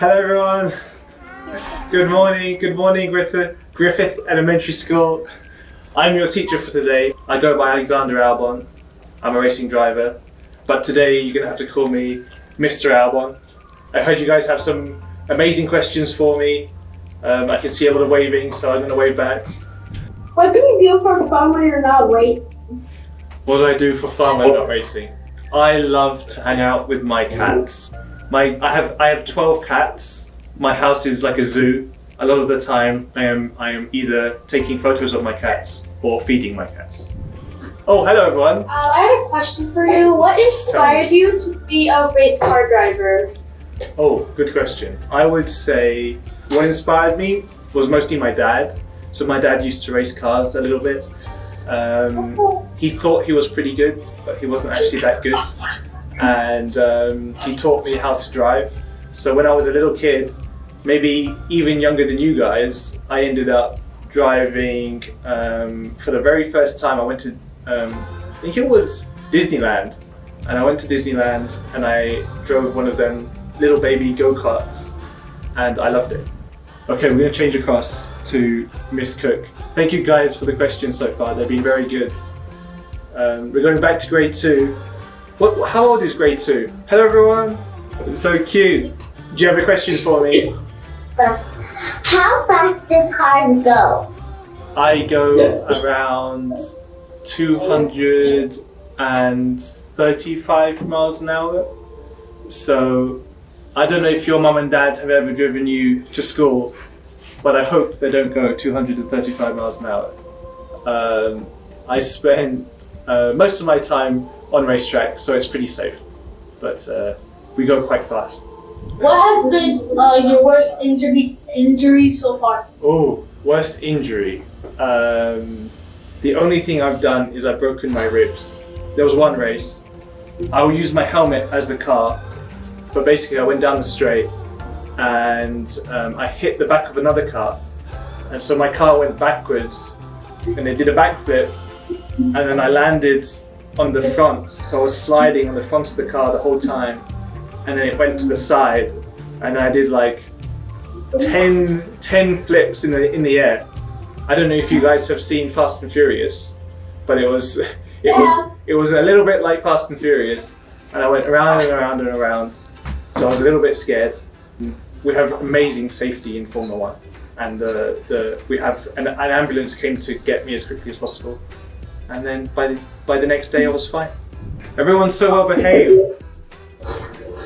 Hello everyone. Good morning Griffith Elementary School. I'm your teacher for today. I go by Alexander Albon. I'm a racing driver, but today you're gonna have to call me Mr. Albon. I heard you guys have some amazing questions for me. I can see a lot of waving, so I'm gonna wave back. What do you do for fun when you're not racing? What do I do for fun when I'm not racing? I love to hang out with my cats. I have 12 cats. My house is like a zoo. A lot of the time I am either taking photos of my cats or feeding my cats. Oh, hello everyone. I had a question for you. What inspired you to be a race car driver? Oh, good question. I would say what inspired me was mostly my dad. So my dad used to race cars a little bit. He thought he was pretty good, but he wasn't actually that good. And he taught me how to drive. So when I was a little kid, maybe even younger than you guys, I ended up driving for the very first time. I went to, I think it was Disneyland. And I went to Disneyland and I drove one of them little baby go-karts and I loved it. Okay, we're going to change across to Miss Cook. Thank you guys for the questions so far. They've been very good. We're going back to grade 2. How old is grade 2? Hello everyone. It's so cute. Do you have a question for me? How fast does cars go? I go around 235 miles an hour. So I don't know if your mum and dad have ever driven you to school, but I hope they don't go 235 miles an hour. I spend most of my time on racetracks, so it's pretty safe, but we go quite fast. What has been your worst injury so far? Oh, worst injury. The only thing I've done is I've broken my ribs. There was one race. I will use my helmet as the car, but basically I went down the straight and I hit the back of another car. And so my car went backwards and it did a backflip and then I landed on the front. So I was sliding on the front of the car the whole time and then it went to the side and I did like 10 flips in the air. I don't know if you guys have seen Fast and Furious, but it was a little bit like Fast and Furious and I went around and around and around. So I was a little bit scared. We have amazing safety in Formula 1 and we have an ambulance came to get me as quickly as possible. And then by the next day I was fine. Everyone's so well behaved.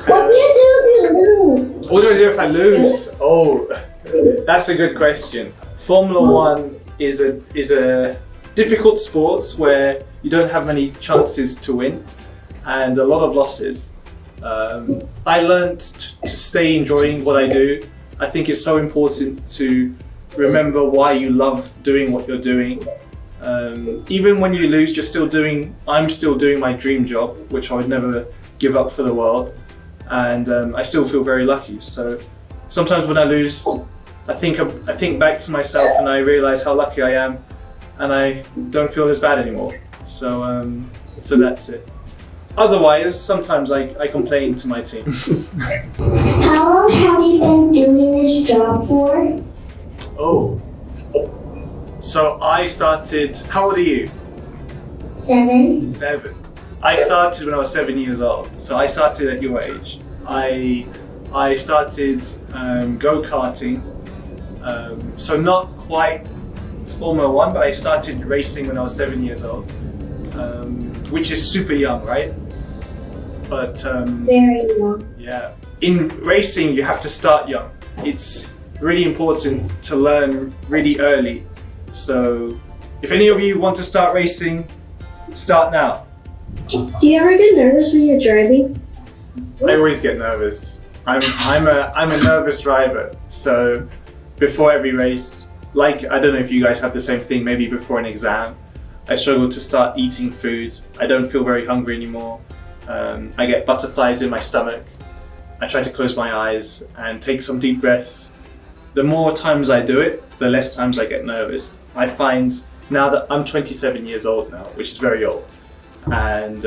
What do you do if you lose? What do I do if I lose? Oh, that's a good question. Formula 1 is a difficult sport where you don't have many chances to win and a lot of losses. I learned to stay enjoying what I do. I think it's so important to remember why you love doing what you're doing. Even when you lose, I'm still doing my dream job, which I would never give up for the world. And I still feel very lucky. So sometimes when I lose, I think back to myself and I realize how lucky I am and I don't feel as bad anymore. So that's it. Otherwise, sometimes I complain to my team. How long have you been doing this job for? Oh. So I started, how old are you? 7. 7. I started when I was 7 years old. So I started at your age. I started go-karting. So not quite Formula 1, but I started racing when I was 7 years old. Which is super young, right? But Very young. yeah, in racing you have to start young. It's really important to learn really early. So if any of you want to start racing, start now. Do you ever get nervous when you're driving? I always get nervous. I'm a nervous driver. So before every race, like I don't know if you guys have the same thing, maybe before an exam, I struggle to start eating food. I don't feel very hungry anymore. I get butterflies in my stomach. I try to close my eyes and take some deep breaths. The more times I do it, the less times I get nervous. I find now that I'm 27 years old now, which is very old. And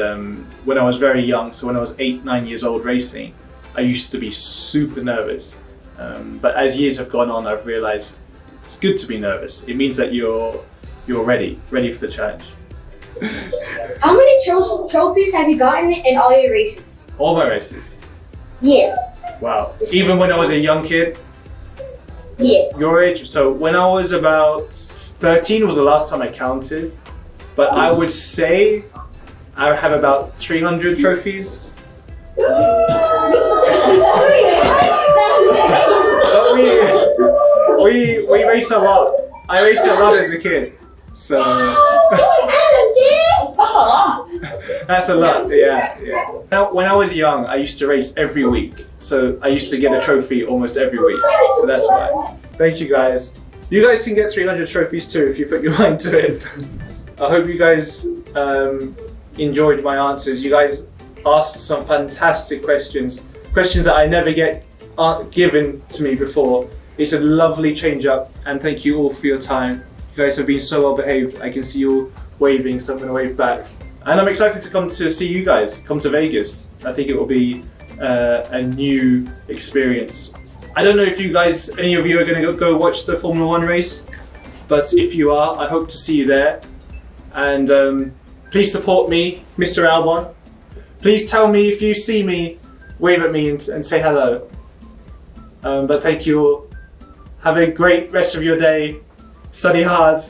when I was very young, so when I was 8, 9 years old racing, I used to be super nervous. But as years have gone on, I've realised it's good to be nervous. It means that you're ready for the challenge. How many trophies have you gotten in all your races? All my races. Yeah. Wow. Even when I was a young kid? Yeah. Your age? So when I was about 13 was the last time I counted. But I would say I have about 300 trophies. But we raced a lot. I raced a lot as a kid. So That's a lot. that's a lot, yeah. Now, when I was young, I used to race every week. So I used to get a trophy almost every week. So that's why. Thank you guys. You guys can get 300 trophies too if you put your mind to it. I hope you guys enjoyed my answers. You guys asked some fantastic questions that I never get given to me before. It's a lovely change up, and thank you all for your time. You guys have been so well behaved. I can see you all waving, so I'm going to wave back. And I'm excited to come to see you guys, come to Vegas. I think it will be a new experience. I don't know if you guys, any of you are going to go watch the Formula 1 race, but if you are, I hope to see you there. And please support me, Mr. Albon. Please tell me if you see me, wave at me and say hello. But thank you all. Have a great rest of your day. Study hard.